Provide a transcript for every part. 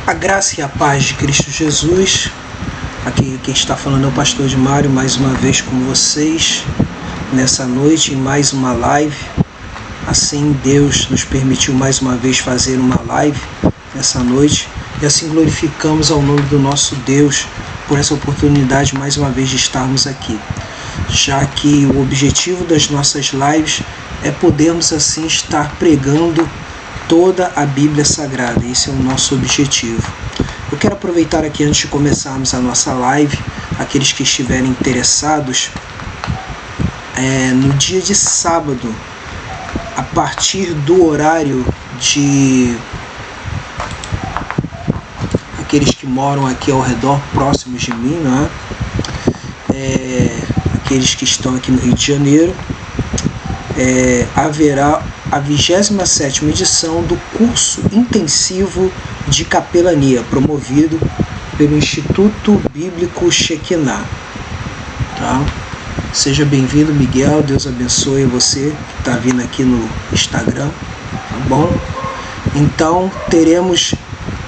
A graça e a paz de Cristo Jesus. Aqui quem está falando é o pastor de Mário, mais uma vez com vocês nessa noite em mais uma live. Assim Deus nos permitiu mais uma vez fazer uma live nessa noite e assim glorificamos ao nome do nosso Deus por essa oportunidade mais uma vez de estarmos aqui, já que o objetivo das nossas lives é podermos assim estar pregando toda a Bíblia Sagrada. Esse é o nosso objetivo. Eu quero aproveitar aqui antes de começarmos a nossa live, aqueles que estiverem interessados, no dia de sábado, a partir do horário de aqueles que moram aqui ao redor, próximos de mim, né? Aqueles que estão aqui no Rio de Janeiro, haverá a 27ª edição do curso intensivo de capelania, promovido pelo Instituto Bíblico Shekinah. Tá? Seja bem-vindo, Miguel, Deus abençoe você que está vindo aqui no Instagram, tá bom? Então, teremos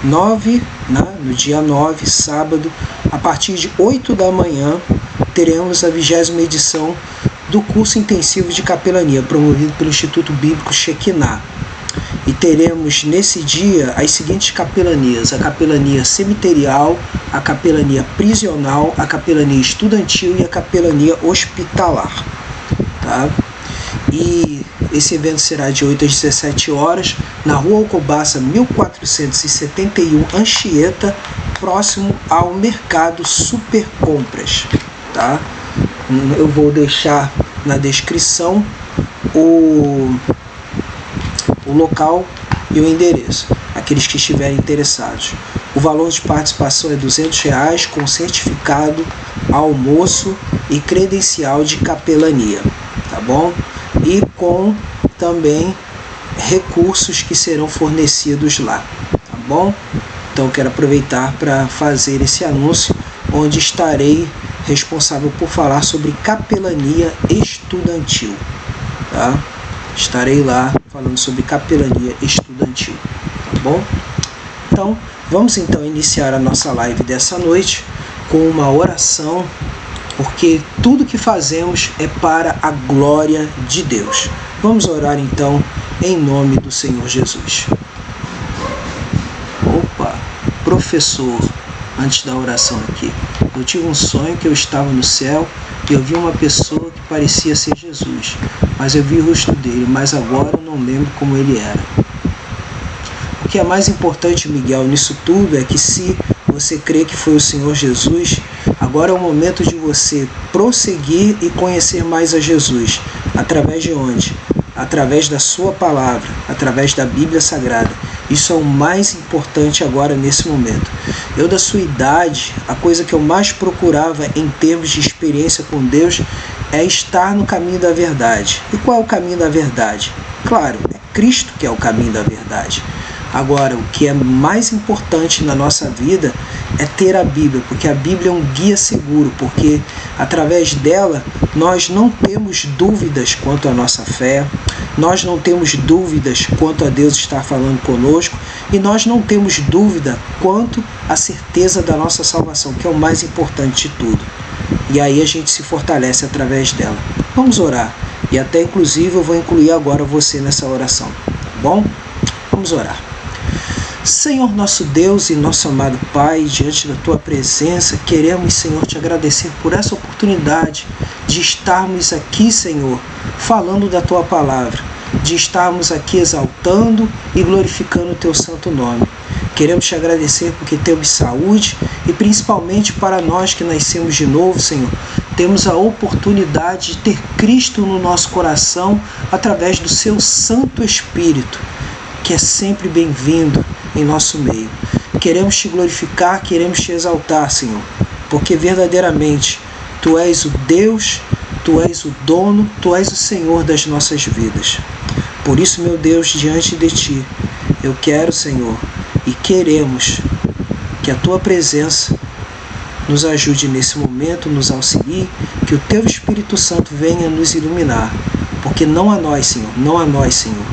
no dia 9, sábado, a partir de 8 da manhã, teremos a 20ª edição do curso intensivo de capelania, promovido pelo Instituto Bíblico Shekinah. E teremos nesse dia as seguintes capelanias: a capelania cemiterial, a capelania prisional, a capelania estudantil e a capelania hospitalar. Tá? E esse evento será de 8 às 17 horas, na Rua Alcobaça 1471, Anchieta, próximo ao Mercado Super Compras. Tá? Eu vou deixar na descrição o local e o endereço, aqueles que estiverem interessados. O valor de participação é R$200, com certificado, almoço e credencial de capelania, tá bom? E com também recursos que serão fornecidos lá, tá bom? Então quero aproveitar para fazer esse anúncio, onde estarei responsável por falar sobre capelania estudantil, tá? Estarei lá falando sobre capelania estudantil, tá bom? Então, vamos então iniciar a nossa live dessa noite com uma oração, porque tudo que fazemos é para a glória de Deus. Vamos orar então em nome do Senhor Jesus. Opa, professor, antes da oração aqui, eu tive um sonho que eu estava no céu e eu vi uma pessoa que parecia ser Jesus, mas eu vi o rosto dele, mas agora eu não lembro como ele era. O que é mais importante, Miguel, nisso tudo é que se você crê que foi o Senhor Jesus, agora é o momento de você prosseguir e conhecer mais a Jesus. Através de onde? Através da sua palavra, através da Bíblia Sagrada. Isso é o mais importante agora nesse momento. Eu, da sua idade, a coisa que eu mais procurava em termos de experiência com Deus é estar no caminho da verdade. E qual é o caminho da verdade? Claro, é Cristo que é o caminho da verdade. Agora, o que é mais importante na nossa vida é ter a Bíblia, porque a Bíblia é um guia seguro, porque através dela nós não temos dúvidas quanto à nossa fé, nós não temos dúvidas quanto a Deus estar falando conosco e nós não temos dúvida quanto à certeza da nossa salvação, que é o mais importante de tudo. E aí a gente se fortalece através dela. Vamos orar. E até inclusive eu vou incluir agora você nessa oração, tá bom? Vamos orar. Senhor nosso Deus e nosso amado Pai, diante da Tua presença, queremos, Senhor, Te agradecer por essa oportunidade de estarmos aqui, Senhor, falando da Tua palavra, de estarmos aqui exaltando e glorificando o Teu santo nome. Queremos Te agradecer porque temos saúde e principalmente para nós que nascemos de novo, Senhor, temos a oportunidade de ter Cristo no nosso coração através do Seu Santo Espírito, que é sempre bem-vindo em nosso meio. Queremos Te glorificar, queremos Te exaltar, Senhor, porque verdadeiramente Tu és o Deus, Tu és o dono, Tu és o Senhor das nossas vidas. Por isso, meu Deus, diante de Ti, eu quero, Senhor, e queremos que a Tua presença nos ajude nesse momento, nos auxilie, que o Teu Espírito Santo venha nos iluminar, porque não a nós, Senhor,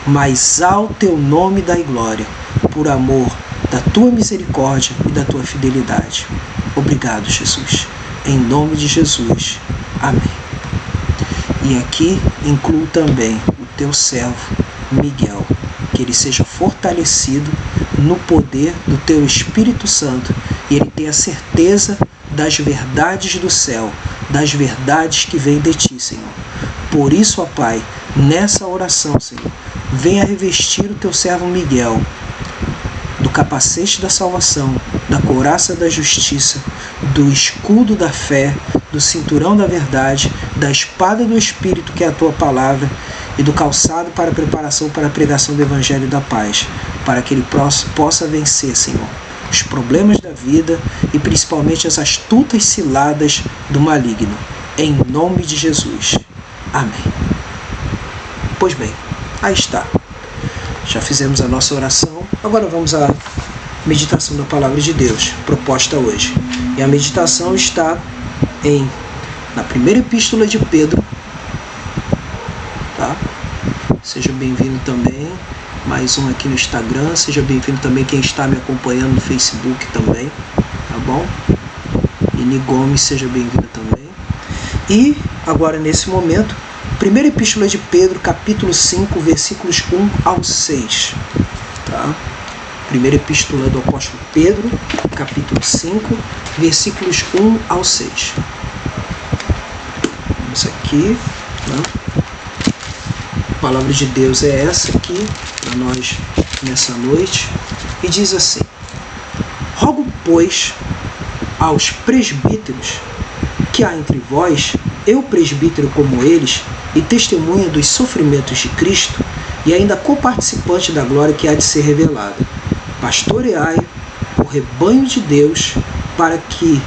mas ao Teu nome dai glória, por amor da tua misericórdia e da tua fidelidade. Obrigado, Jesus. Em nome de Jesus. Amém. E aqui incluo também o teu servo Miguel, que ele seja fortalecido no poder do teu Espírito Santo e ele tenha certeza das verdades do céu, das verdades que vêm de ti, Senhor. Por isso, ó Pai, nessa oração, Senhor, venha revestir o teu servo Miguel do capacete da salvação, da couraça da justiça, do escudo da fé, do cinturão da verdade, da espada do Espírito, que é a tua palavra, e do calçado para a preparação para a pregação do Evangelho da paz, para que ele possa vencer, Senhor, os problemas da vida e principalmente as astutas ciladas do maligno. Em nome de Jesus. Amém. Pois bem, aí está. Já fizemos a nossa oração, agora vamos à meditação da Palavra de Deus, proposta hoje. E a meditação está na primeira epístola de Pedro, tá? Seja bem-vindo também, mais um aqui no Instagram, seja bem-vindo também quem está me acompanhando no Facebook também, tá bom? Ini Gomes, seja bem-vindo também. E agora nesse momento, primeira epístola de Pedro, capítulo 5, versículos 1 ao 6. Tá? Primeira epístola do apóstolo Pedro, capítulo 5, versículos 1 ao 6. Vamos aqui. Tá? A palavra de Deus é essa aqui, para nós nessa noite. E diz assim: rogo, pois, aos presbíteros que há entre vós, eu presbítero como eles, e testemunha dos sofrimentos de Cristo, e ainda coparticipante da glória que há de ser revelada. Pastoreai o rebanho de Deus, para que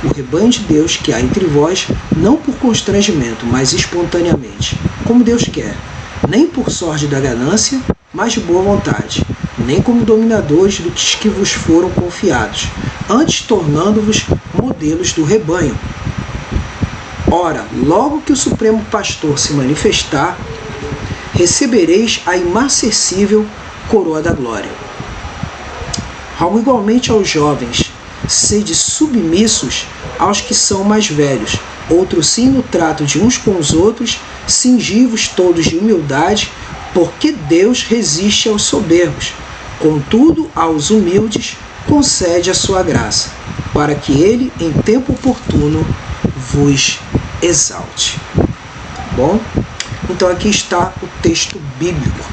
o rebanho de Deus que há entre vós, não por constrangimento, mas espontaneamente, como Deus quer, nem por sorte da ganância, mas de boa vontade, nem como dominadores dos que vos foram confiados, antes tornando-vos modelos do rebanho. Ora, logo que o Supremo Pastor se manifestar, recebereis a imarcessível coroa da glória. Rogo igualmente aos jovens, sede submissos aos que são mais velhos, outro sim no trato de uns com os outros, cingivos todos de humildade, porque Deus resiste aos soberbos, contudo aos humildes concede a sua graça, para que ele, em tempo oportuno, vos exalte. Tá bom? Então aqui está o texto bíblico,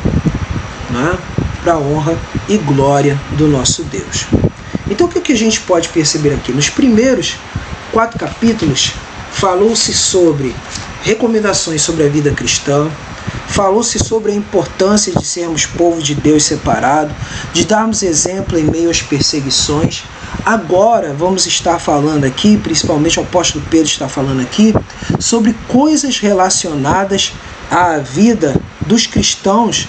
né? Para a honra e glória do nosso Deus. Então o que a gente pode perceber aqui? Nos primeiros 4 capítulos falou-se sobre recomendações sobre a vida cristã, falou-se sobre a importância de sermos povo de Deus separado, de darmos exemplo em meio às perseguições. Agora vamos estar falando aqui, principalmente o apóstolo Pedro está falando aqui, sobre coisas relacionadas à vida dos cristãos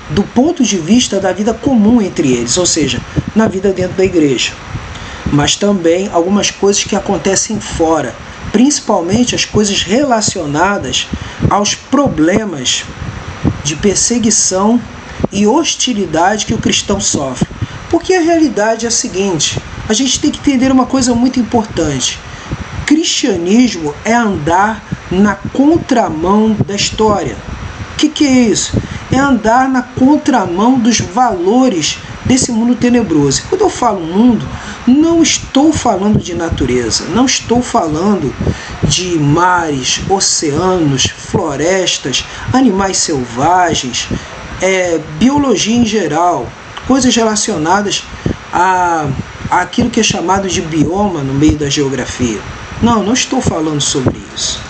do ponto de vista da vida comum entre eles, ou seja, na vida dentro da igreja. Mas também algumas coisas que acontecem fora, principalmente as coisas relacionadas aos problemas de perseguição e hostilidade que o cristão sofre. Porque a realidade é a seguinte, a gente tem que entender uma coisa muito importante. Cristianismo é andar na contramão da história. O que é isso? É andar na contramão dos valores desse mundo tenebroso. Quando eu falo mundo, não estou falando de natureza, não estou falando de mares, oceanos, florestas, animais selvagens, biologia em geral, coisas relacionadas àquilo que é chamado de bioma no meio da geografia. Não estou falando sobre isso.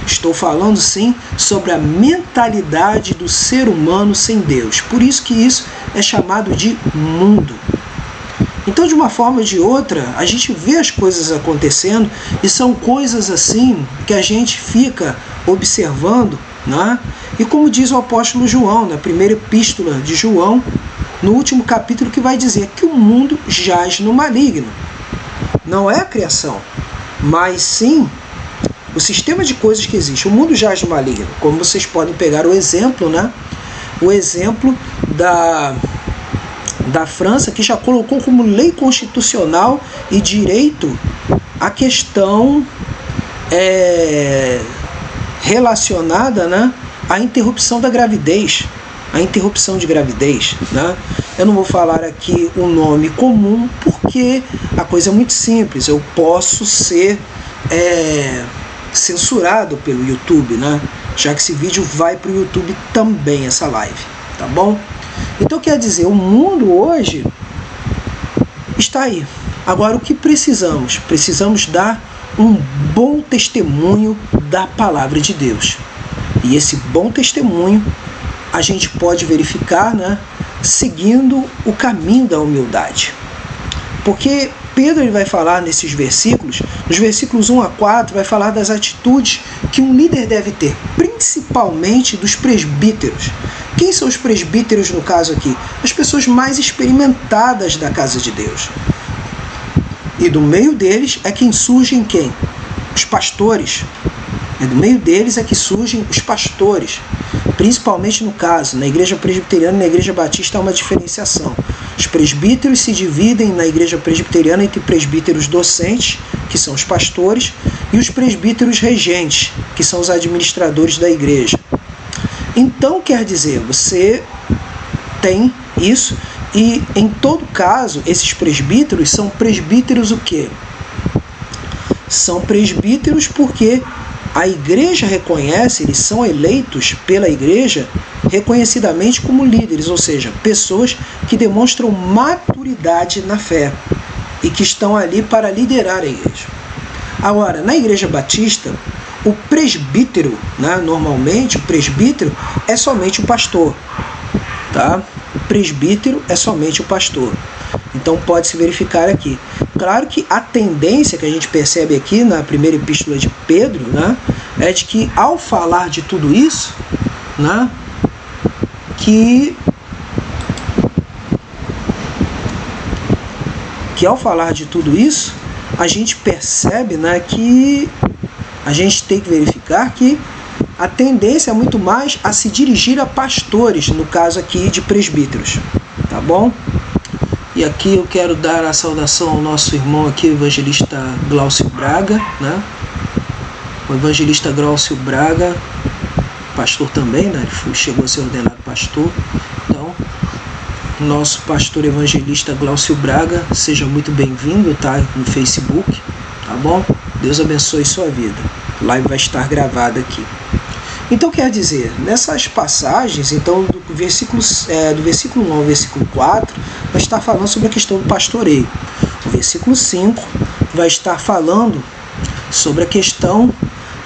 Estou falando sim sobre a mentalidade do ser humano sem Deus. Por isso que isso é chamado de mundo. Então, de uma forma ou de outra, a gente vê as coisas acontecendo e são coisas assim que a gente fica observando, né? E como diz o apóstolo João, na primeira epístola de João, no último capítulo, que vai dizer que o mundo jaz no maligno. Não é a criação, mas sim o sistema de coisas que existe. O mundo jaz no maligno, como vocês podem pegar o exemplo, né? O exemplo da França, que já colocou como lei constitucional e direito a questão relacionada, né, à interrupção da gravidez, a interrupção de gravidez, né? Eu não vou falar aqui o nome comum, porque a coisa é muito simples. Eu posso ser censurado pelo YouTube, né? Já que esse vídeo vai para o YouTube também, essa live, tá bom? Então quer dizer, o mundo hoje está aí. Agora o que precisamos? Precisamos dar um bom testemunho da palavra de Deus. E esse bom testemunho a gente pode verificar, né, seguindo o caminho da humildade. Porque Pedro ele vai falar nesses versículos, nos versículos 1 a 4, vai falar das atitudes que um líder deve ter, principalmente dos presbíteros. Quem são os presbíteros no caso aqui? As pessoas mais experimentadas da casa de Deus. E do meio deles é quem surgem quem? Os pastores. E do meio deles é que surgem os pastores. Principalmente no caso, na igreja presbiteriana e na igreja batista há uma diferenciação. Os presbíteros se dividem na igreja presbiteriana entre presbíteros docentes, que são os pastores, e os presbíteros regentes, que são os administradores da igreja. Então, quer dizer, você tem isso, e em todo caso, esses presbíteros são presbíteros o quê? São presbíteros porque a igreja reconhece, eles são eleitos pela igreja reconhecidamente como líderes, ou seja, pessoas que demonstram maturidade na fé e que estão ali para liderar a igreja. Agora, na igreja batista, o presbítero, né, normalmente o presbítero é somente o pastor, tá? O presbítero é somente o pastor. Então pode-se verificar aqui. Claro que a tendência que a gente percebe aqui na primeira epístola de Pedro, né, é de que ao falar de tudo isso, né, que ao falar de tudo isso, a gente percebe, né, que a gente tem que verificar que a tendência é muito mais a se dirigir a pastores, no caso aqui de presbíteros, tá bom? E aqui eu quero dar a saudação ao nosso irmão aqui, o evangelista Glaucio Braga, né? O evangelista Glaucio Braga, pastor também, né? Ele chegou a ser ordenado pastor. Então, nosso pastor evangelista Glaucio Braga, seja muito bem-vindo, tá? No Facebook, tá bom? Deus abençoe sua vida. A live vai estar gravada aqui. Então quer dizer, nessas passagens, então do versículo 1 ao versículo 4, vai estar falando sobre a questão do pastoreio. O versículo 5 vai estar falando sobre a questão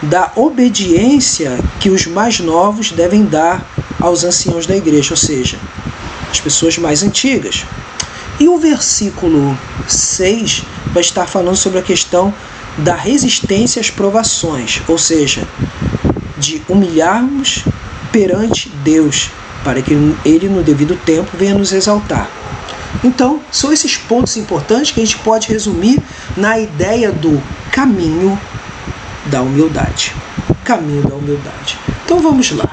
da obediência que os mais novos devem dar aos anciãos da igreja, ou seja, as pessoas mais antigas. E o versículo 6 vai estar falando sobre a questão da resistência às provações, ou seja, de humilharmos perante Deus, para que Ele no devido tempo venha nos exaltar. Então, são esses pontos importantes que a gente pode resumir na ideia do caminho da humildade. Caminho da humildade. Então vamos lá.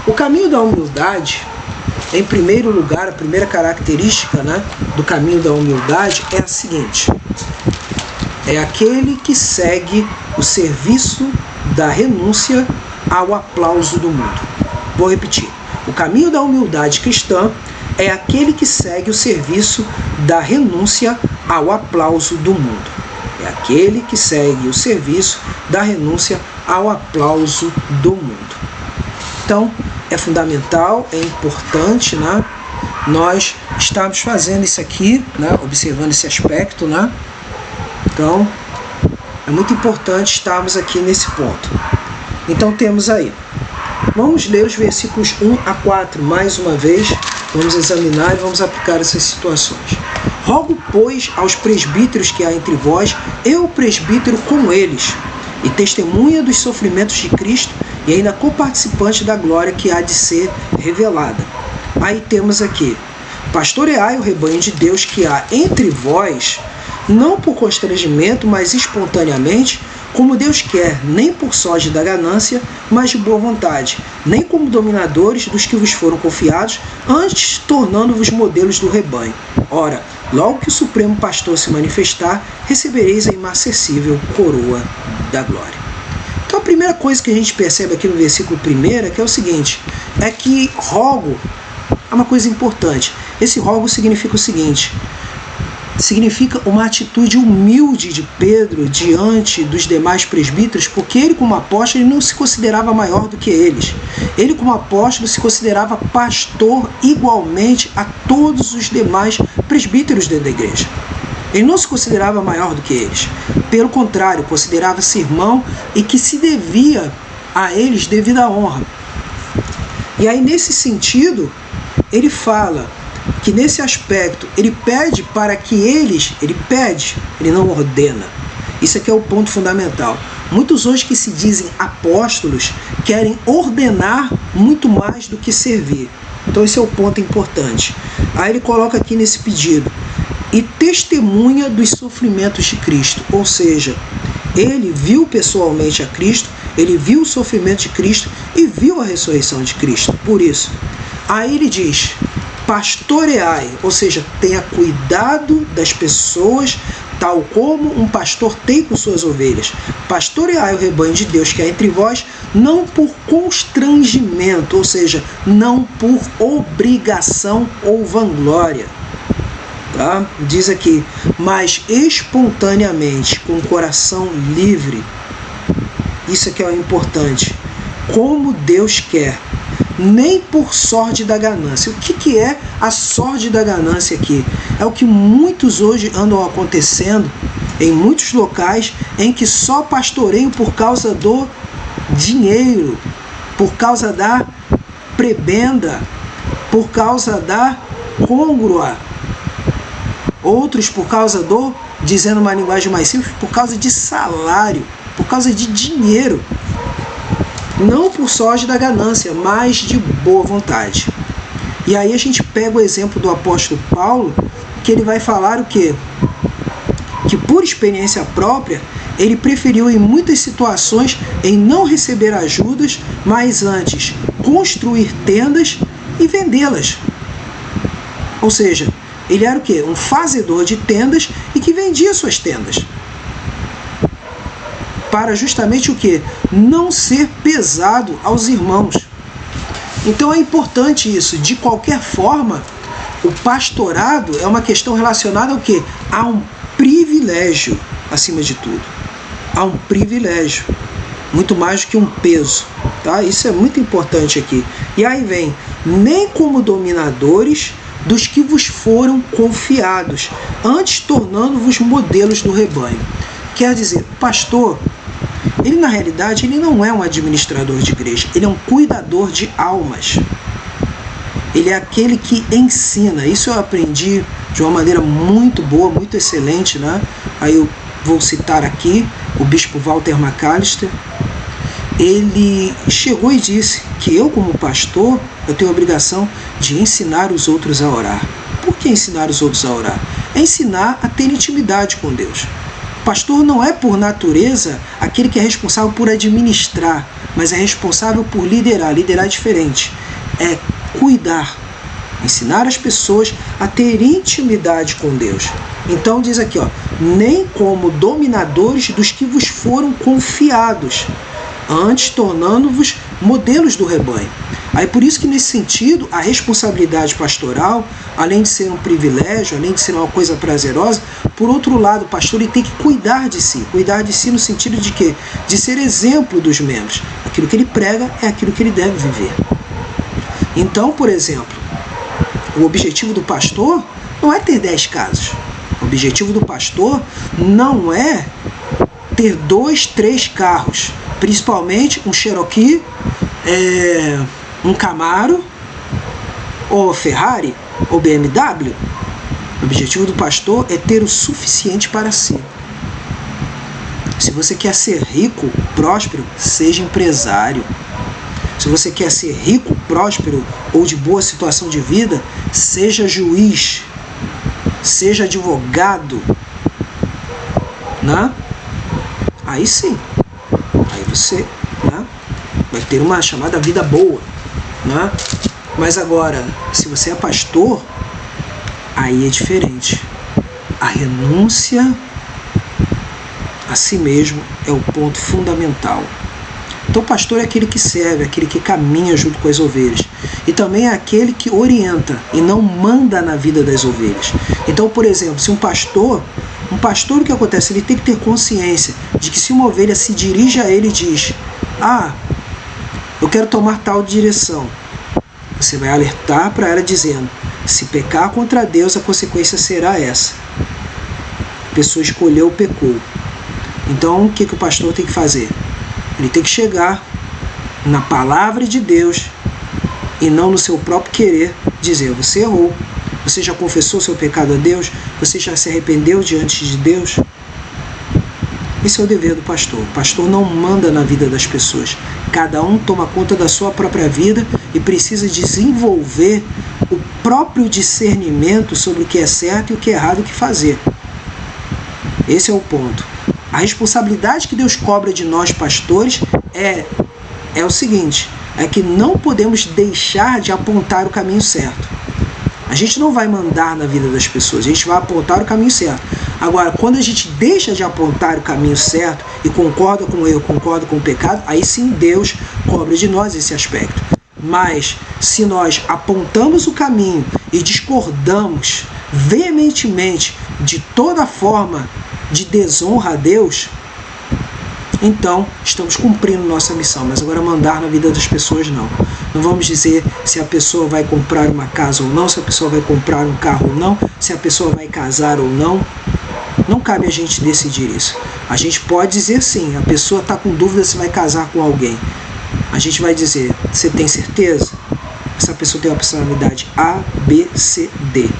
O caminho da humildade, em primeiro lugar, a primeira característica, né, do caminho da humildade é a seguinte: é aquele que segue o serviço da renúncia ao aplauso do mundo. Vou repetir. O caminho da humildade cristã é aquele que segue o serviço da renúncia ao aplauso do mundo. É aquele que segue o serviço da renúncia ao aplauso do mundo. Então, é fundamental, é importante, né, nós estarmos fazendo isso aqui, né, observando esse aspecto, né? Então, é muito importante estarmos aqui nesse ponto. Então temos aí, vamos ler os versículos 1 a 4 mais uma vez, vamos examinar e vamos aplicar essas situações. Rogo, pois, aos presbíteros que há entre vós, eu presbítero com eles, e testemunha dos sofrimentos de Cristo, e ainda coparticipante da glória que há de ser revelada. Aí temos aqui, pastoreai o rebanho de Deus que há entre vós, não por constrangimento, mas espontaneamente, como Deus quer, nem por sorte da ganância, mas de boa vontade, nem como dominadores dos que vos foram confiados, antes tornando-vos modelos do rebanho. Ora, logo que o Supremo Pastor se manifestar, recebereis a inacessível coroa da glória. Então a primeira coisa que a gente percebe aqui no versículo 1 é que é o seguinte, é que rogo é uma coisa importante. Esse rogo significa o seguinte, significa uma atitude humilde de Pedro diante dos demais presbíteros, porque ele como apóstolo ele não se considerava maior do que eles. Ele como apóstolo se considerava pastor igualmente a todos os demais presbíteros dentro da igreja. Ele não se considerava maior do que eles. Pelo contrário, considerava-se irmão e que se devia a eles devida honra. E aí nesse sentido, ele fala que nesse aspecto ele pede para que ele não ordena. Isso aqui é o ponto fundamental. Muitos hoje que se dizem apóstolos querem ordenar muito mais do que servir. Então esse é o ponto importante. Aí ele coloca aqui nesse pedido, e testemunha dos sofrimentos de Cristo, ou seja, ele viu pessoalmente a Cristo, ele viu o sofrimento de Cristo e viu a ressurreição de Cristo. Por isso, aí ele diz, pastoreai, ou seja, tenha cuidado das pessoas, tal como um pastor tem com suas ovelhas. Pastoreai o rebanho de Deus que há entre vós, não por constrangimento, ou seja, não por obrigação ou vanglória. Tá? Diz aqui, mas espontaneamente, com o coração livre. Isso aqui é o importante. Como Deus quer. Nem por sorte da ganância. O que é a sorte da ganância aqui? É o que muitos hoje andam acontecendo em muitos locais em que só pastoreiam por causa do dinheiro, por causa da prebenda, por causa da côngrua. Outros por causa do, dizendo uma linguagem mais simples, por causa de salário, por causa de dinheiro. Não por sorte da ganância, mas de boa vontade. E aí a gente pega o exemplo do apóstolo Paulo, que ele vai falar o quê? Que por experiência própria, ele preferiu em muitas situações em não receber ajudas, mas antes construir tendas e vendê-las. Ou seja, ele era o quê? Um fazedor de tendas e que vendia suas tendas. Para justamente o quê? Não ser pesado aos irmãos. Então é importante isso. De qualquer forma, o pastorado é uma questão relacionada ao quê? A um privilégio, acima de tudo. A um privilégio. Muito mais do que um peso. Tá? Isso é muito importante aqui. E aí vem, nem como dominadores dos que vos foram confiados, antes tornando-vos modelos do rebanho. Quer dizer, o pastor, ele na realidade ele não é um administrador de igreja, ele é um cuidador de almas. Ele é aquele que ensina. Isso eu aprendi de uma maneira muito boa, muito excelente, né? Aí eu vou citar aqui o bispo Walter McAllister. Ele chegou e disse que eu, como pastor, eu tenho a obrigação de ensinar os outros a orar. Por que ensinar os outros a orar? É ensinar a ter intimidade com Deus. O pastor não é, por natureza, aquele que é responsável por administrar, mas é responsável por liderar. Liderar é diferente. É cuidar, ensinar as pessoas a ter intimidade com Deus. Então diz aqui, ó, nem como dominadores dos que vos foram confiados, antes tornando-vos modelos do rebanho. Aí por isso que nesse sentido, a responsabilidade pastoral, além de ser um privilégio, além de ser uma coisa prazerosa, por outro lado, o pastor ele tem que cuidar de si no sentido de quê? De ser exemplo dos membros. Aquilo que ele prega é aquilo que ele deve viver. Então, por exemplo, o objetivo do pastor não é ter 10 casas. O objetivo do pastor não é ter 2, 3 carros, principalmente um Cherokee, um Camaro, ou Ferrari, ou BMW. O objetivo do pastor é ter o suficiente para si. Se você quer ser rico, próspero, seja empresário. Se você quer ser rico, próspero ou de boa situação de vida, seja juiz, seja advogado, né? aí sim, aí você, né, vai ter uma chamada vida boa, né? Mas agora, se você é pastor, aí é diferente. A renúncia a si mesmo é o ponto fundamental. Então o pastor é aquele que serve, aquele que caminha junto com as ovelhas. E também é aquele que orienta e não manda na vida das ovelhas. Então, por exemplo, se um pastor, o que acontece? Ele tem que ter consciência de que se uma ovelha se dirige a ele e diz: eu quero tomar tal direção, você vai alertar para ela dizendo: se pecar contra Deus, a consequência será essa. A pessoa escolheu, pecou. Então, o que o pastor tem que fazer? Ele tem que chegar na palavra de Deus e não no seu próprio querer dizer: você errou, você já confessou seu pecado a Deus, você já se arrependeu diante de Deus. Esse é o dever do pastor. O pastor não manda na vida das pessoas. Cada um toma conta da sua própria vida e precisa desenvolver o próprio discernimento sobre o que é certo e o que é errado o que fazer. Esse é o ponto. A responsabilidade que Deus cobra de nós, pastores, é o seguinte: é que não podemos deixar de apontar o caminho certo. A gente não vai mandar na vida das pessoas, a gente vai apontar o caminho certo. Agora, quando a gente deixa de apontar o caminho certo e concorda com o erro, concorda com o pecado, aí sim Deus cobra de nós esse aspecto. Mas se nós apontamos o caminho e discordamos veementemente de toda forma de desonra a Deus, então estamos cumprindo nossa missão. Mas agora mandar na vida das pessoas não. Não vamos dizer se a pessoa vai comprar uma casa ou não, se a pessoa vai comprar um carro ou não, se a pessoa vai casar ou não. Não cabe a gente decidir isso. A gente pode dizer sim, a pessoa está com dúvida se vai casar com alguém. A gente vai dizer: você tem certeza? Essa pessoa tem uma personalidade A, B, C, D.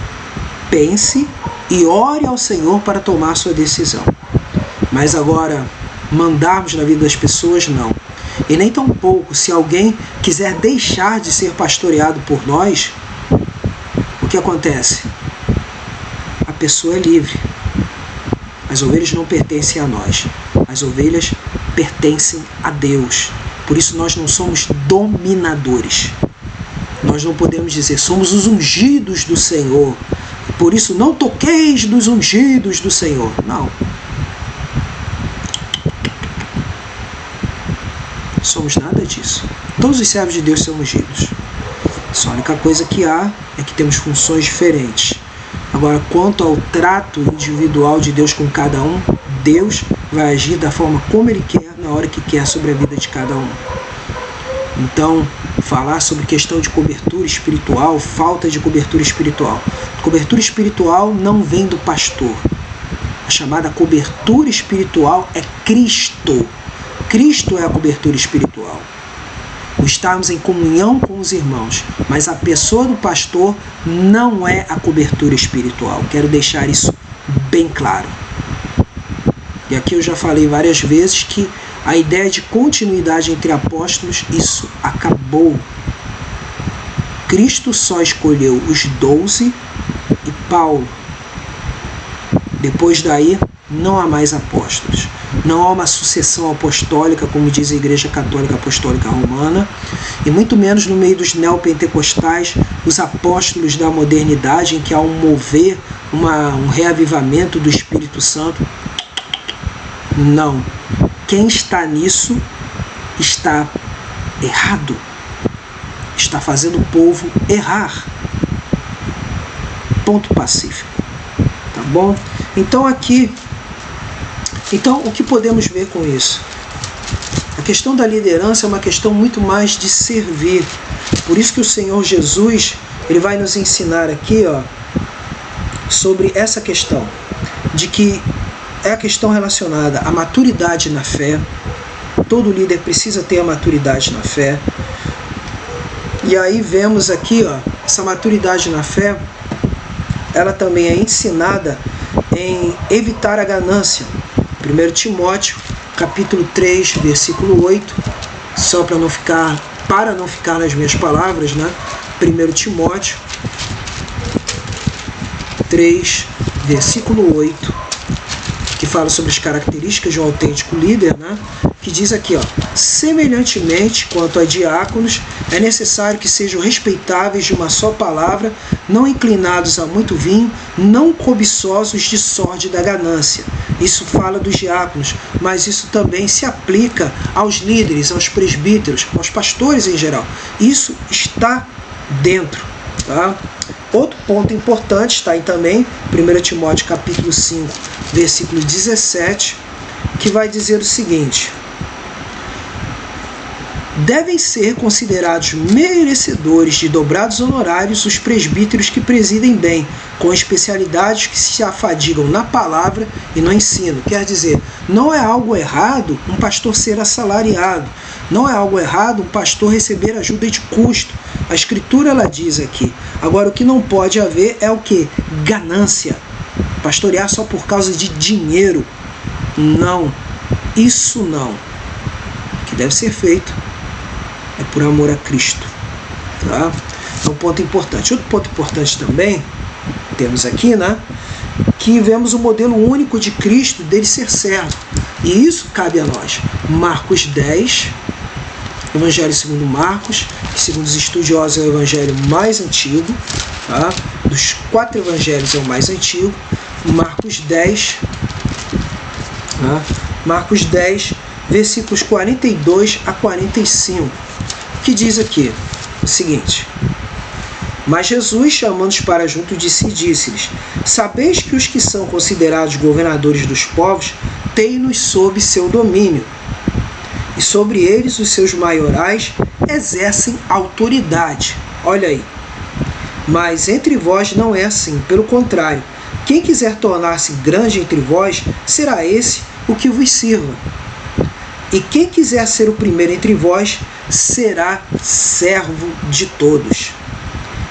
Pense e ore ao Senhor para tomar a sua decisão. Mas agora, mandarmos na vida das pessoas, não. E nem tampouco, se alguém quiser deixar de ser pastoreado por nós, o que acontece? A pessoa é livre. As ovelhas não pertencem a nós. As ovelhas pertencem a Deus. Por isso nós não somos dominadores. Nós não podemos dizer: somos os ungidos do Senhor, por isso não toqueis dos ungidos do Senhor. Não. Somos nada disso. Todos os servos de Deus são ungidos. Só a única coisa que há é que temos funções diferentes. Agora, quanto ao trato individual de Deus com cada um, Deus vai agir da forma como Ele quer, na hora que quer, sobre a vida de cada um. Então, falar sobre questão de cobertura espiritual, falta de cobertura espiritual. Cobertura espiritual não vem do pastor. A chamada cobertura espiritual é Cristo. Cristo é a cobertura espiritual. O estarmos em comunhão com os irmãos. Mas a pessoa do pastor não é a cobertura espiritual. Quero deixar isso bem claro. E aqui eu já falei várias vezes que a ideia de continuidade entre apóstolos, isso acabou. Cristo só escolheu os 12 e Paulo. Depois daí, não há mais apóstolos. Não há uma sucessão apostólica, como diz a Igreja Católica Apostólica Romana, e muito menos no meio dos neopentecostais, os apóstolos da modernidade, em que há um mover, um reavivamento do Espírito Santo. Não. Quem está nisso está errado. Está fazendo o povo errar. Ponto pacífico. Tá bom? Então o que podemos ver com isso? A questão da liderança é uma questão muito mais de servir. Por isso que o Senhor Jesus, Ele vai nos ensinar aqui, sobre essa questão, de que é a questão relacionada à maturidade na fé. Todo líder precisa ter a maturidade na fé. E aí vemos aqui, essa maturidade na fé, ela também é ensinada em evitar a ganância. 1 Timóteo, capítulo 3, versículo 8, só para não ficar nas minhas palavras, né? 1 Timóteo 3, versículo 8, que fala sobre as características de um autêntico líder, né? Que diz aqui, ó, semelhantemente quanto a diáconos, é necessário que sejam respeitáveis de uma só palavra, não inclinados a muito vinho, não cobiçosos de sórdida ganância. Isso fala dos diáconos, mas isso também se aplica aos líderes, aos presbíteros, aos pastores em geral. Isso está dentro, tá? Outro ponto importante está aí também, 1 Timóteo capítulo 5, versículo 17, que vai dizer o seguinte: devem ser considerados merecedores de dobrados honorários os presbíteros que presidem bem, com especialidades que se afadigam na palavra e no ensino. Quer dizer, não é algo errado um pastor ser assalariado, não é algo errado um pastor receber ajuda de custo. A Escritura ela diz aqui. Agora, o que não pode haver é o que? Ganância. Pastorear só por causa de dinheiro. Não. Isso não. O que deve ser feito é por amor a Cristo. Tá? É um ponto importante. Outro ponto importante também, temos aqui, né? Que vemos o modelo único de Cristo, dele ser servo. E isso cabe a nós. Marcos 10, Evangelho segundo Marcos, que segundo os estudiosos é o evangelho mais antigo, tá? Dos 4 evangelhos é o mais antigo. Marcos 10, tá? Marcos 10, versículos 42 a 45, que diz aqui o seguinte: mas Jesus, chamando-os para junto de si, disse-lhes: sabeis que os que são considerados governadores dos povos têm-nos sob seu domínio, e sobre eles os seus maiorais exercem autoridade. Olha aí. Mas entre vós não é assim, pelo contrário, quem quiser tornar-se grande entre vós, será esse o que vos sirva. E quem quiser ser o primeiro entre vós, será servo de todos.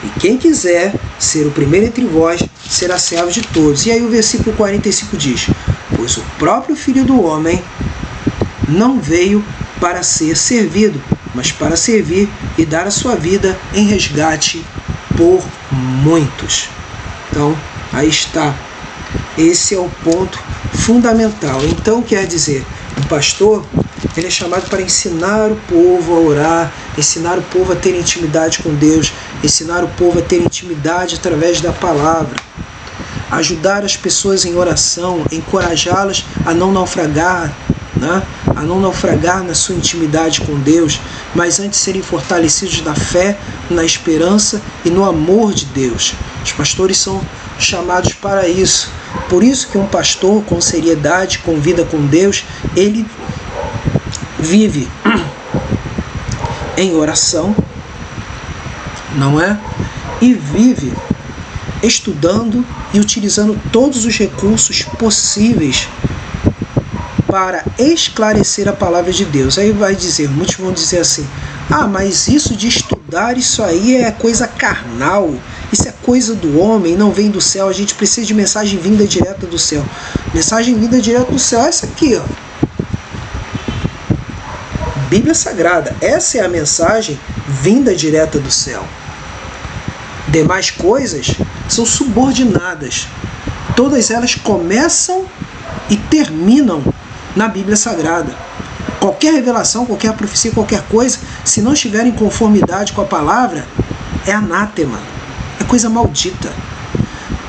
E quem quiser ser o primeiro entre vós, será servo de todos. E aí o versículo 45 diz: pois o próprio Filho do Homem não veio para ser servido, mas para servir e dar a sua vida em resgate por muitos. Então, aí está. Esse é o ponto fundamental. Então, quer dizer, o pastor, ele é chamado para ensinar o povo a orar, ensinar o povo a ter intimidade com Deus, ensinar o povo a ter intimidade através da palavra, ajudar as pessoas em oração, encorajá-las a não naufragar, né? A não naufragar na sua intimidade com Deus, mas antes serem fortalecidos na fé, na esperança e no amor de Deus. Os pastores são chamados para isso. Por isso que um pastor com seriedade, com vida com Deus, ele vive em oração, não é? E vive estudando e utilizando todos os recursos possíveis para esclarecer a palavra de Deus. Aí vai dizer, muitos vão dizer assim: ah, mas isso de estudar, isso aí é coisa carnal, isso é coisa do homem, não vem do céu, a gente precisa de mensagem vinda direta do céu. Mensagem vinda direta do céu é essa aqui, ó. Bíblia Sagrada, essa é a mensagem vinda direta do céu. Demais coisas são subordinadas. Todas elas começam e terminam na Bíblia Sagrada. Qualquer revelação, qualquer profecia, qualquer coisa, se não estiver em conformidade com a palavra, é anátema, é coisa maldita.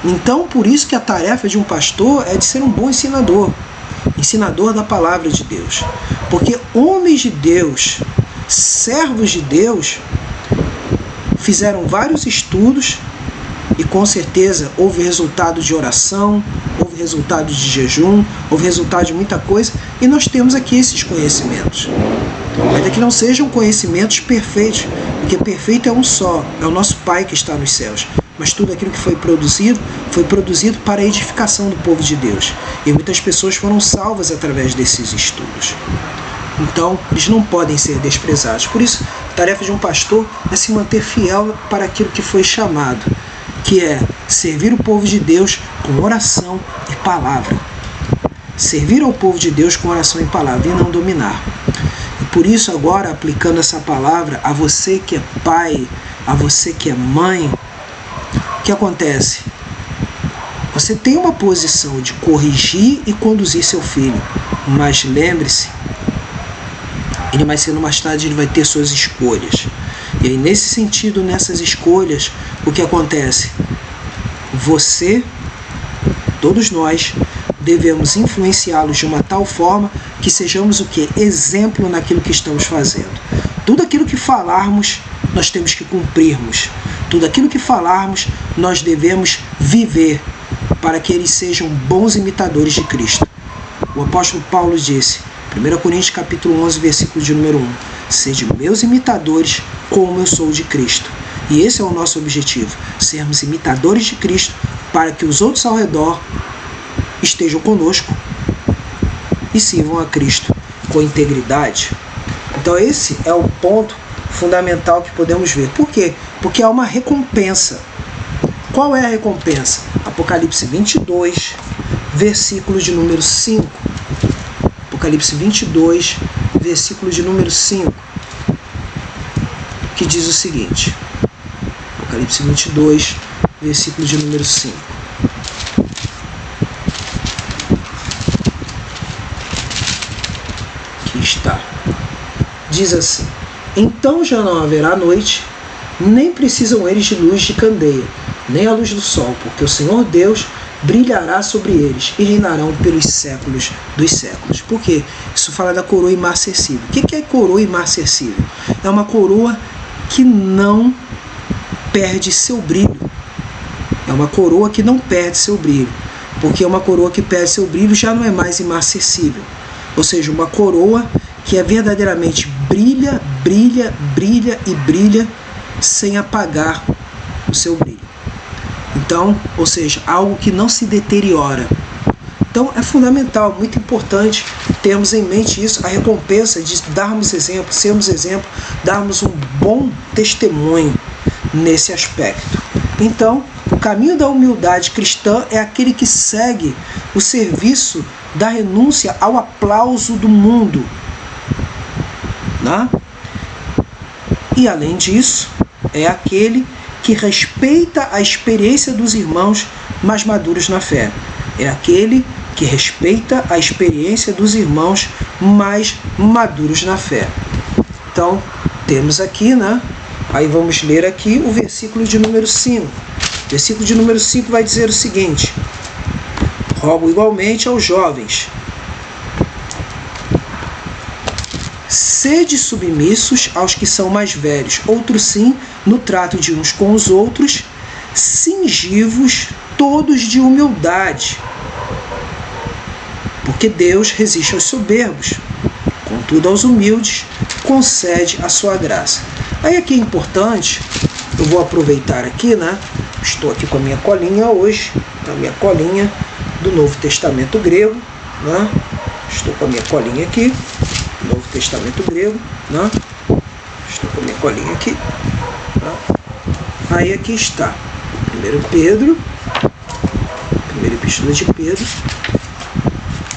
Então, por isso que a tarefa de um pastor é de ser um bom ensinador, ensinador da palavra de Deus. Porque homens de Deus, servos de Deus, fizeram vários estudos e com certeza houve resultado de oração, houve resultado de jejum, houve resultado de muita coisa, e nós temos aqui esses conhecimentos. Ainda que não sejam conhecimentos perfeitos, porque perfeito é um só, é o nosso Pai que está nos céus. Mas tudo aquilo que foi produzido para a edificação do povo de Deus. E muitas pessoas foram salvas através desses estudos. Então, eles não podem ser desprezados. Por isso, a tarefa de um pastor é se manter fiel para aquilo que foi chamado, que é servir o povo de Deus com oração e palavra. Servir ao povo de Deus com oração e palavra, e não dominar. E por isso agora, aplicando essa palavra a você que é pai, a você que é mãe, o que acontece? Você tem uma posição de corrigir e conduzir seu filho, mas lembre-se, ele mais cedo ou mais tarde ele vai ter suas escolhas. E aí, nesse sentido, nessas escolhas, o que acontece? Você, todos nós, devemos influenciá-los de uma tal forma que sejamos o quê? Exemplo naquilo que estamos fazendo. Tudo aquilo que falarmos, nós temos que cumprirmos. Tudo aquilo que falarmos, nós devemos viver para que eles sejam bons imitadores de Cristo. O apóstolo Paulo disse, 1 Coríntios capítulo 11, versículo de número 1, sejam meus imitadores como eu sou de Cristo. E esse é o nosso objetivo, sermos imitadores de Cristo para que os outros ao redor estejam conosco e sirvam a Cristo com integridade. Então esse é o ponto fundamental que podemos ver. Por quê? Porque há uma recompensa. Qual é a recompensa? Apocalipse 22, versículo de número 5. Apocalipse 22, versículo de número 5, que diz o seguinte. Apocalipse 22, versículo de número 5. Aqui está. Diz assim: então já não haverá noite, nem precisam eles de luz de candeia, nem a luz do sol, porque o Senhor Deus brilhará sobre eles e reinarão pelos séculos dos séculos. Por quê? Isso fala da coroa imarcessível. O que é coroa imarcessível? É uma coroa que não perde seu brilho. É uma coroa que não perde seu brilho. Porque uma coroa que perde seu brilho já não é mais imarcessível. Ou seja, uma coroa que é verdadeiramente brilha, brilha, brilha e brilha sem apagar o seu brilho. Então, ou seja, algo que não se deteriora. Então é fundamental, muito importante termos em mente isso, a recompensa de darmos exemplo, sermos exemplo, darmos um bom testemunho nesse aspecto. Então, o caminho da humildade cristã é aquele que segue o serviço da renúncia ao aplauso do mundo, né? E além disso, é aquele que respeita a experiência dos irmãos mais maduros na fé. É aquele que respeita a experiência dos irmãos mais maduros na fé. Então, temos aqui, né? Aí vamos ler aqui o versículo de número 5. O versículo de número 5 vai dizer o seguinte: rogo igualmente aos jovens, sede submissos aos que são mais velhos, outros sim, no trato de uns com os outros, cingivos todos de humildade, porque Deus resiste aos soberbos, contudo aos humildes concede a sua graça. Aí aqui é importante, eu vou aproveitar aqui, né? Estou aqui com a minha colinha hoje, a minha colinha do Novo Testamento grego, né? Estou com a minha colinha aqui, Novo Testamento grego, né? Estou com a minha colinha aqui, né? Aí aqui está 1 Pedro, primeira epístola de Pedro,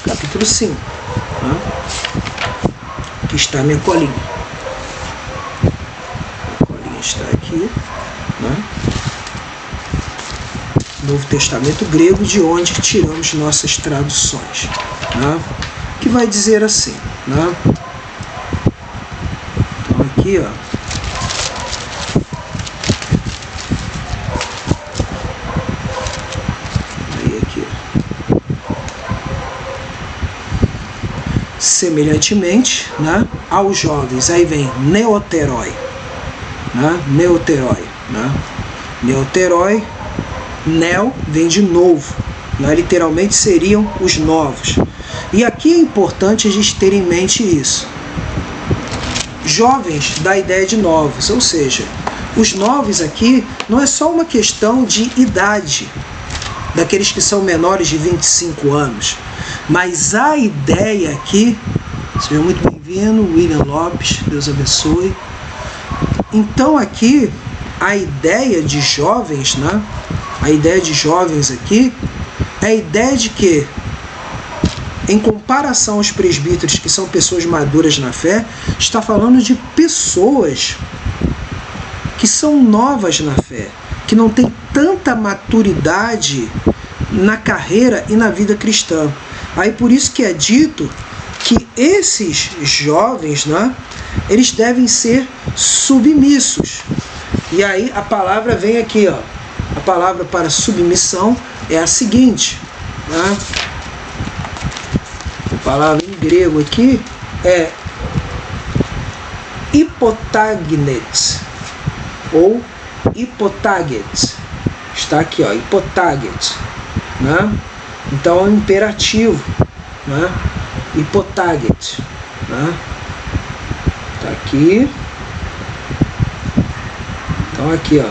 capítulo 5, né? Aqui está a minha colinha. A colinha está aqui, né? Novo Testamento grego, de onde tiramos nossas traduções, né? Que vai dizer assim, né? Então aqui, ó, aí aqui, semelhantemente, né, aos jovens, aí vem neoteroi, né? Neoteroi, né? Neoteroi, neo vem de novo, né? Literalmente seriam os novos. E aqui é importante a gente ter em mente isso. Jovens dá a ideia de novos, ou seja, os novos aqui não é só uma questão de idade, daqueles que são menores de 25 anos, mas a ideia aqui, seja muito bem-vindo, William Lopes, Deus abençoe. Então aqui, a ideia de jovens, né? A ideia de jovens aqui é a ideia de que, em comparação aos presbíteros, que são pessoas maduras na fé, está falando de pessoas que são novas na fé, que não têm tanta maturidade na carreira e na vida cristã. Aí por isso que é dito que esses jovens, né, eles devem ser submissos. E aí a palavra vem aqui, ó. A palavra para submissão é a seguinte, né? A palavra em grego aqui é hypotagnes ou hypotaget. Está aqui, ó, hypotaget, né? Então é um imperativo, né? Hypotaget, né? Está aqui. Então aqui, ó,